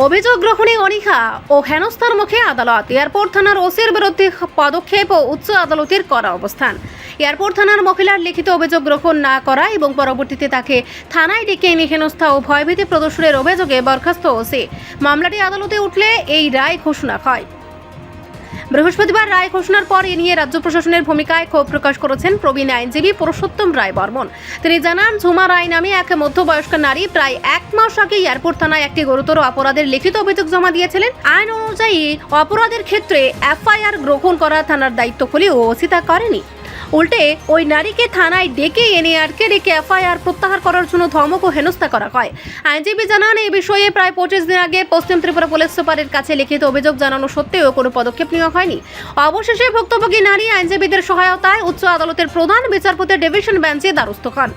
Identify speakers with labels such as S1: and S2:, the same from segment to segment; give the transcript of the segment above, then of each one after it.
S1: অভিযোগ গ্রহণে অনীহা ও হেনস্থার মুখে আদালত। এয়ারপোর্ট থানার ওসির বিরুদ্ধে পদক্ষেপ ও উচ্চ আদালতের করা অবস্থান। এয়ারপোর্ট থানার মহিলার লিখিত অভিযোগ গ্রহণ না করা এবং পরবর্তীতে তাকে থানায় ডেকে এনে হেনস্থা ও ভয়ভীতি প্রদর্শনের অভিযোগে বরখাস্ত ওসি। মামলাটি আদালতে উঠলে এই রায় ঘোষণা হয়। বৃহস্পতিবার রায় ঘোষণার পর এ নিয়ে রাজ্য প্রশাসনের ভূমিকায় ক্ষোভ প্রকাশ করেছেন প্রবীণ আইনজীবী পুরুষোত্তম রায় বর্মন। তিনি জানান, ঝুমা রায় নামে এক মধ্যবয়স্ক নারী প্রায় 1 মাস আগে এয়ারপোর্ট থানায় একটি গুরুতর অপরাধের লিখিত অভিযোগ জমা দিয়েছিলেন। আইন অনুযায়ী অপরাধের ক্ষেত্রে এফআইআর গ্রহণ করা থানার দায়িত্ব হলেও ওসি তা করেনি। উল্টে ওই নারীকে থানায় ডেকে এনে আটকে রেখে এফআইআর প্রত্যাহার করার জন্য ধমক ও হেনস্থা করা হয়। আইনজীবী জানান, এই বিষয়ে প্রায় 25 দিন আগে পশ্চিম ত্রিপুরা পুলিশ সুপারের কাছে লিখিত অভিযোগ জানানো সত্ত্বেও কোনো পদক্ষেপ নেওয়া হয়নি। অবশেষে ভুক্তভোগী নারী আইনজীবীদের সহায়তায় উচ্চ আদালতের প্রধান বিচারপতি ডিভিশন বেঞ্চে দ্বারস্থ হন।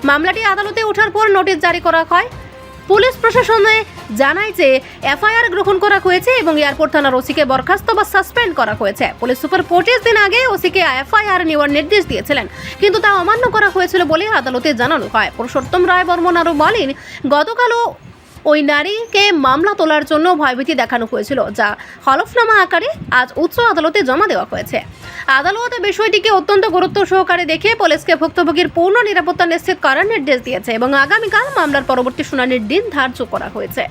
S1: মামলাটি আদালতে ওঠার পর নোটিশ জারি করা হয়। পুলিশ প্রশাসনে জানায় যে এফআইআর গ্রহণ করা হয়েছে এবং এয়ারপোর্ট থানার ওসিকে বরখাস্ত বা সাসপেন্ড করা হয়েছে। পুলিশ সুপার 25 দিন আগে ওসিকে এফআইআর নেওয়ার নির্দেশ দিয়েছিলেন, কিন্তু তা অমান্য করা হয়েছিল বলে আদালতে জানানো হয়। পুরুষোত্তম রায় বর্মন আরও বলেন, গতকালও ওই নারীকে মামলা তোলার জন্য ভয়ভীতি দেখানো হয়েছিল, যা হলফনামা আকারে আজ উচ্চ আদালতে জমা দেওয়া হয়েছে। আদালত বিষয়টিকে অত্যন্ত গুরুত্ব সহকারে দেখে পুলিশকে ভুক্তভোগীর পূর্ণ নিরাপত্তা নিশ্চিত করার নির্দেশ দিয়েছে এবং আগামীকাল মামলার পরবর্তী শুনানির দিন ধার্য করা হয়েছে।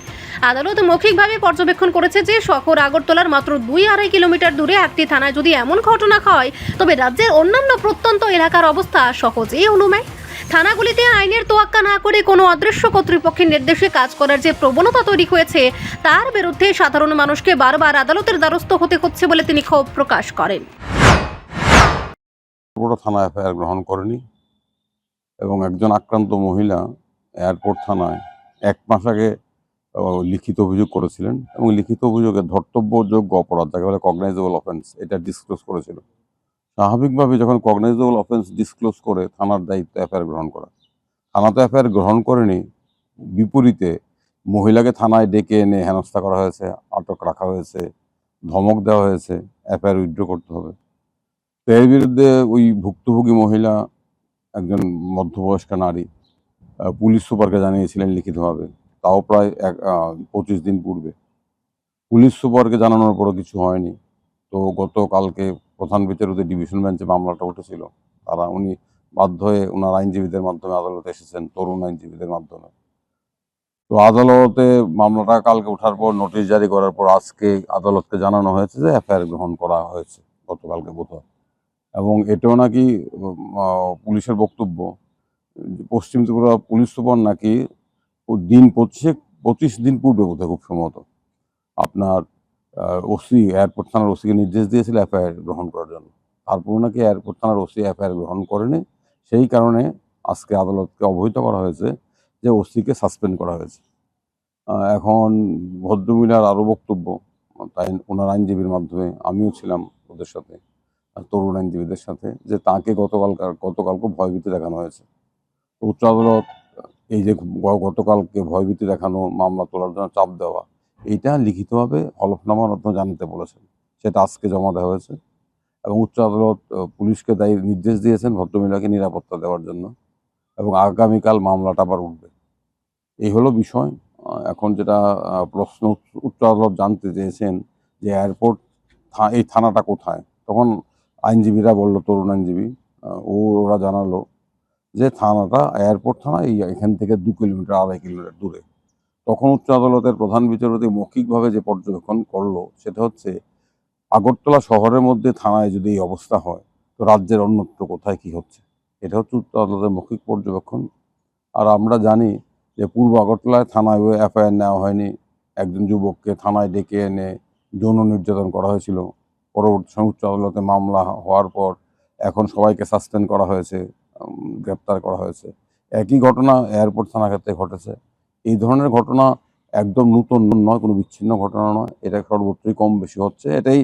S1: আদালত মৌখিকভাবে পর্যবেক্ষণ করেছে যে শহর আগরতলার মাত্র 2-2.5 কিলোমিটার দূরে একটি থানায় যদি এমন ঘটনা হয়, তবে রাজ্যের অন্যান্য প্রত্যন্ত এলাকার অবস্থা সহজেই অনুমেয়। থানাগুলিতে আইনের তোয়াক্কা না করে কোনো অদৃশ্য কর্তৃপক্ষের নির্দেশে কাজ করার যে প্রবণতা তৈরি হয়েছে, তার বিরুদ্ধে সাধারণ মানুষকে বারবার আদালতের দ্বারস্থ হতে হচ্ছে বলে তিনি ক্ষোভ প্রকাশ করেন।
S2: থানা এফআইআর গ্রহণ করেনি এবং একজন আক্রান্ত মহিলা এয়ারপোর্ট থানায় 1 মাস আগে লিখিত অভিযোগ করেছিলেন এবং লিখিত অভিযোগে ধর্তব্যযোগ্য অপরাধ, যাকে বলে কগনাইজেবল অফেন্স, এটা ডিসক্লোজ করেছিল। স্বাভাবিকভাবে যখন কগনাইজেবল অফেন্স ডিসক্লোজ করে থানার দায়িত্ব এফআইআর গ্রহণ করা। থানা তো এফআইআর গ্রহণ করেনি, বিপরীতে মহিলাকে থানায় ডেকে এনে হেনস্থা করা হয়েছে, আটক রাখা হয়েছে, ধমক দেওয়া হয়েছে, এফআইআর উইথড্র করতে হবে। তো এর বিরুদ্ধে ওই ভুক্তভোগী মহিলা, একজন মধ্যবয়স্কা নারী, পুলিশ সুপারকে জানিয়েছিলেন লিখিতভাবে, তাও প্রায় 25 দিন পূর্বে। পুলিশ সুপারকে জানানোর পরও কিছু হয়নি। তো গতকালকে প্রধান বিচারপতি ডিভিশন বেঞ্চে মামলাটা উঠেছিল। উনি বাধ্য হয়ে ওনার আইনজীবীদের মাধ্যমে আদালতে এসেছেন, তরুণ আইনজীবীদের মাধ্যমে। তো আদালতে মামলাটা কালকে ওঠার পর নোটিশ জারি করার পর আজকে আদালতকে জানানো হয়েছে যে এফআইআর গ্রহণ করা হয়েছে গতকালকে বোধহয়। এবং এটাও নাকি পুলিশের বক্তব্য, পশ্চিম ত্রিপুরা পুলিশ সুপার নাকি দিন 25 দিন পূর্বে বোধহয় খুব সম্ভবত আপনার ওসি, এয়ারপোর্ট থানার ওসিকে নির্দেশ দিয়েছিল এফআইআর গ্রহণ করার জন্য। তারপর নাকি এয়ারপোর্ট থানার ওসি এফআইআর গ্রহণ করেনি। সেই কারণে আজকে আদালতকে অবহিত করা হয়েছে যে ওসিকে সাসপেন্ড করা হয়েছে। এখন ভদ্রমহিলার আরও বক্তব্য, তাই ওনার আইনজীবীর মাধ্যমে আমিও ছিলাম ওদের সাথে, তরুণ আইনজীবীদের সাথে, যে তাকে গতকালকে ভয়ভীতি দেখানো হয়েছে। উচ্চ আদালত এই যে গতকালকে ভয়ভীতি দেখানো, মামলা তোলার জন্য চাপ দেওয়া, এইটা লিখিতভাবে হলফনামার মাধ্যমে জানাতে বলেছেন। সেটা আজকে জমা দেওয়া হয়েছে এবং উচ্চ আদালত পুলিশকে নির্দেশ দিয়েছেন ভদ্রমহিলাকে নিরাপত্তা দেওয়ার জন্য এবং আগামীকাল মামলাটা আবার উঠবে। এই হলো বিষয়। এখন যেটা প্রশ্ন উচ্চ আদালত জানতে চেয়েছেন যে এয়ারপোর্ট এই থানাটা কোথায়, তখন আইনজীবীরা বলল, তরুণ আইনজীবী ওরা জানালো যে থানাটা এয়ারপোর্ট থানা এখান থেকে 2 কিলোমিটার 2.5 কিলোমিটার দূরে। তখন উচ্চ আদালতের প্রধান বিচারপতি মৌখিকভাবে যে পর্যবেক্ষণ করলো, সেটা হচ্ছে আগরতলা শহরের মধ্যে থানায় যদি এই অবস্থা হয়, তো রাজ্যের অন্যত্র কোথায় কি হচ্ছে, এটা হচ্ছে উচ্চ আদালতের মৌখিক পর্যবেক্ষণ। আর আমরা জানি যে পূর্ব আগরতলায় থানায় এফআইআর নেওয়া হয়নি, একজন যুবককে থানায় ডেকে এনে যৌন নির্যাতন করা হয়েছিল। পরবর্তী সময় উচ্চ আদালতে মামলা হওয়ার পর এখন সবাইকে সাসপেন্ড করা হয়েছে, গ্রেপ্তার করা হয়েছে। একই ঘটনা এয়ারপোর্ট থানা ক্ষেত্রে ঘটেছে। এই ধরনের ঘটনা একদম নতুন নয়, কোনো বিচ্ছিন্ন ঘটনা নয়, এটা সর্বত্রই কম বেশি হচ্ছে। এটাই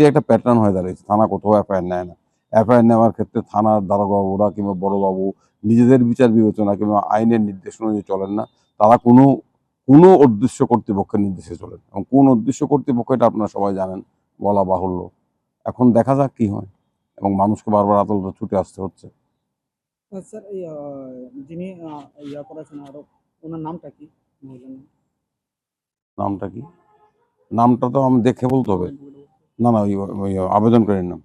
S2: একটা প্যাটার্ন হয়ে দাঁড়িয়েছে। থানা কোথাও এফআইআর নেয় না। এফআইআর নেওয়ার ক্ষেত্রে থানার দারোগাবাবুরা কিংবা বড়োবাবু নিজেদের বিচার বিবেচনা কিংবা আইনের নির্দেশ অনুযায়ী চলেন না, তারা কোনো অদৃশ্য কর্তৃপক্ষের নির্দেশে চলেন। এবং কোন অদৃশ্য কর্তৃপক্ষ এটা আপনারা সবাই জানেন, বলা বাহুল্য। এখন দেখা যাক কি হয়, এবং মানুষকে বারবার আদালতে ছুটে আসতে হচ্ছে।
S3: স্যার, এই যিনি করেছেন, আরো ওনার নামটা কি?
S2: নামটা কি? নামটা তো আমি দেখে বলতে হবে। না না, ওই আবেদনকারীর নাম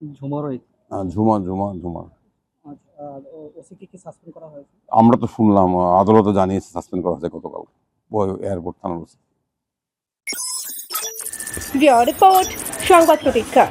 S3: ঝুমা রয়েছে।
S2: ঝুমা ঝুমা ঝুমা।
S3: আচ্ছা, আর ওসিকে কি সাসপেন্ড করা হয়েছে?
S2: আমরা তো শুনলাম আদালতে জানিয়েছে সাসপেন্ড করা হয়েছে গতকাল এয়ারপোর্ট থানার ওসি।
S1: রিপোর্ট সংবাদ প্রতীক্ষা।